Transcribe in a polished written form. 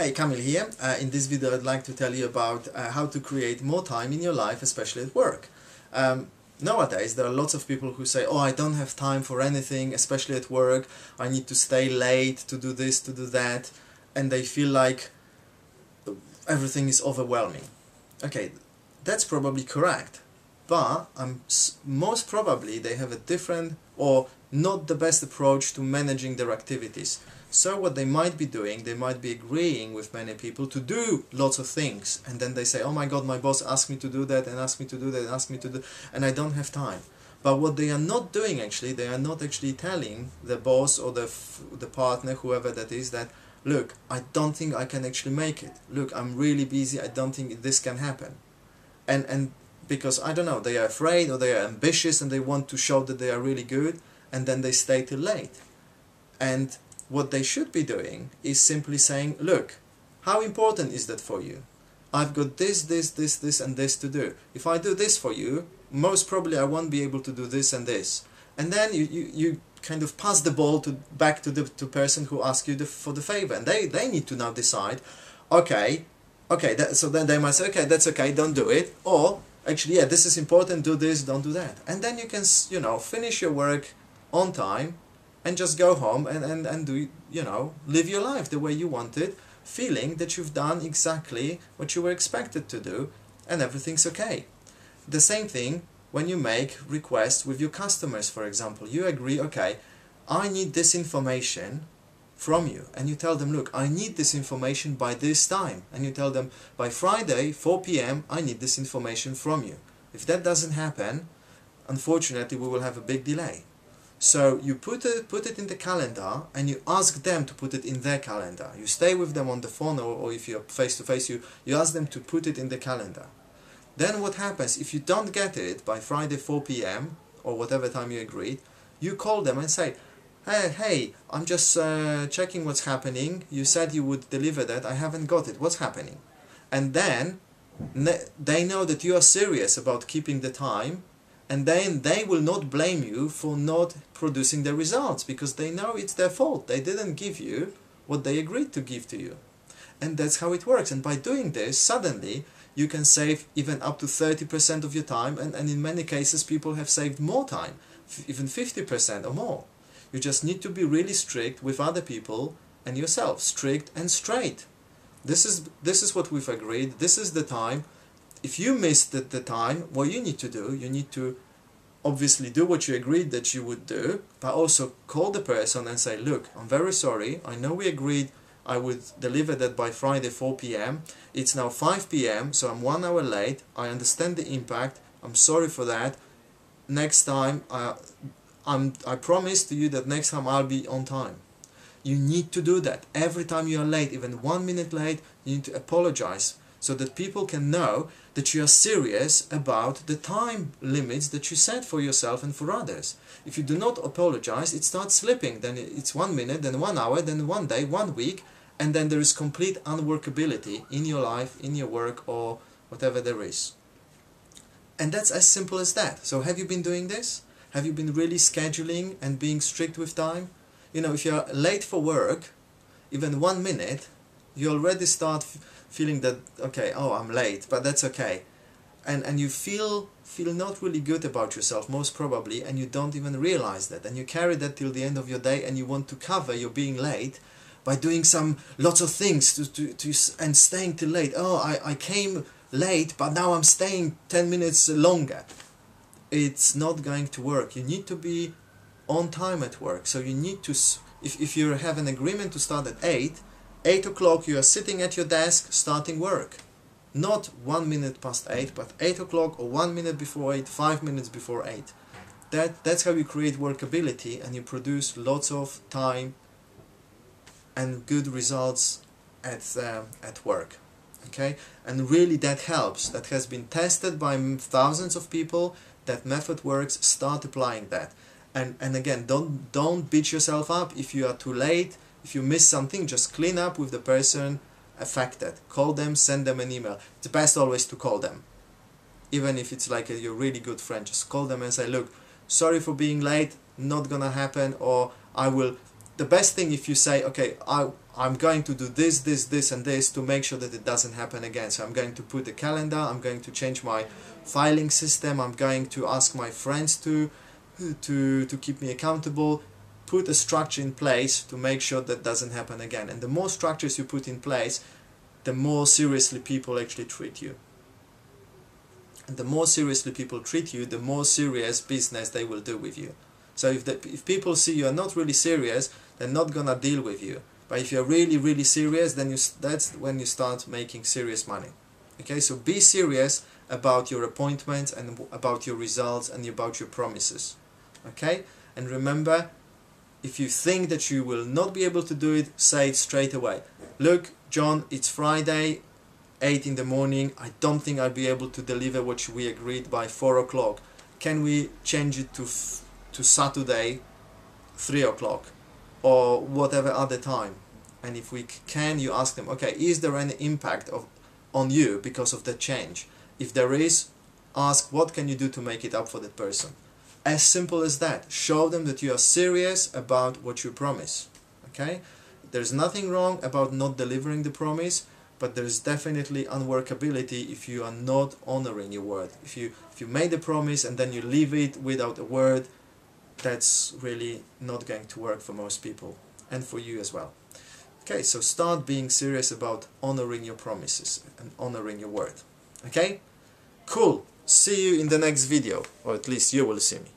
Hey, Kamil here. In this video I'd like to tell you about how to create more time in your life, especially at work. Nowadays there are lots of people who say, oh, I don't have time for anything, especially at work. I need to stay late to do this, to do that, and they feel like everything is overwhelming. Okay, that's probably correct, but most probably they have a different or not the best approach to managing their activities. So what they might be doing, they might be agreeing with many people to do lots of things, and then they say, oh my god, my boss asked me to do that and asked me to do that and asked me to do, and I don't have time. But what they are not doing actually, they are not actually telling the boss or the partner, whoever that is, that look, I don't think I can actually make it. Look, I'm really busy, I don't think this can happen. And because, I don't know, they are afraid or they are ambitious and they want to show that they are really good, and then they stay till late. And what they should be doing is simply saying, look, how important is that for you? I've got this, and this to do. If I do this for you, most probably I won't be able to do this and this. And then you kind of pass the ball back to the person who asked you for the favor. And they need to now decide, okay, so then they might say, okay, that's okay, don't do it. Or, actually, yeah, this is important, do this, don't do that. And then you can, finish your work on time, and just go home and do, live your life the way you want it, feeling that you've done exactly what you were expected to do, and everything's okay. The same thing when you make requests with your customers, for example. You agree, okay, I need this information from you, and you tell them, look, I need this information by this time, and you tell them, by Friday, 4 p.m, I need this information from you. If that doesn't happen, unfortunately, we will have a big delay. So you put it in the calendar, and you ask them to put it in their calendar. You stay with them on the phone, or if you're face-to-face, you ask them to put it in the calendar. Then what happens, if you don't get it by Friday 4 p.m, or whatever time you agreed, you call them and say, hey, I'm just checking what's happening. You said you would deliver that, I haven't got it, what's happening? And then they know that you are serious about keeping the time, and then they will not blame you for not producing the results, because they know it's their fault. They didn't give you what they agreed to give to you. And that's how it works. And by doing this, suddenly you can save even up to 30% of your time, and in many cases people have saved more time, even 50% or more. You just need to be really strict with other people and yourself, strict and straight. This is what we've agreed, this is the time. If you missed the time, what you need to do, you need to obviously do what you agreed that you would do, but also call the person and say, look, I'm very sorry, I know we agreed I would deliver that by Friday 4 p.m. It's now 5 p.m, so I'm 1 hour late, I understand the impact, I'm sorry for that. Next time, I promise to you that next time I'll be on time. You need to do that. Every time you are late, even 1 minute late, you need to apologize, so that people can know that you are serious about the time limits that you set for yourself and for others. If you do not apologize, it starts slipping. Then it's 1 minute, then 1 hour, then 1 day, 1 week, and then there is complete unworkability in your life, in your work, or whatever there is. And that's as simple as that. So have you been doing this? Have you been really scheduling and being strict with time? If you're late for work, even 1 minute, you already start feeling that, okay, oh, I'm late, but that's okay. And you feel not really good about yourself, most probably, and you don't even realize that. And you carry that till the end of your day, and you want to cover your being late by doing lots of things and staying till late. Oh, I came late, but now I'm staying 10 minutes longer. It's not going to work. You need to be on time at work. So you need to, if you have an agreement to start at 8 o'clock you are sitting at your desk starting work. Not 1 minute past 8, but 8 o'clock or 1 minute before 8, 5 minutes before 8. That's how you create workability, and you produce lots of time and good results at work. Okay? And really that helps. That has been tested by thousands of people. That method works. Start applying that. And again, don't beat yourself up if you are too late. If you miss something, just clean up with the person affected. Call them, send them an email. It's best always to call them. Even if it's like your really good friend, just call them and say, look, sorry for being late, not gonna happen, or I will the best thing if you say, okay, I'm going to do this, this, this and this to make sure that it doesn't happen again. So I'm going to put a calendar, I'm going to change my filing system, I'm going to ask my friends to keep me accountable. Put a structure in place to make sure that doesn't happen again. And the more structures you put in place, the more seriously people actually treat you. And the more seriously people treat you, the more serious business they will do with you. So if people see you are not really serious, they're not gonna deal with you. But if you're really, really serious, then that's when you start making serious money. Okay, so be serious about your appointments and about your results and about your promises. Okay, and remember, if you think that you will not be able to do it, say it straight away. Look, John, it's Friday, 8 in the morning. I don't think I'll be able to deliver what we agreed by 4 o'clock. Can we change it to Saturday, 3 o'clock? Or whatever other time? And if we can, you ask them, okay, is there any impact on you because of the change? If there is, ask what can you do to make it up for that person. As simple as that. Show them that you are serious about what you promise. Okay? There's nothing wrong about not delivering the promise, but there's definitely unworkability if you are not honoring your word. If you made a promise and then you leave it without a word, that's really not going to work for most people, and for you as well. Okay, so start being serious about honoring your promises and honoring your word. Okay? Cool. See you in the next video, or at least you will see me.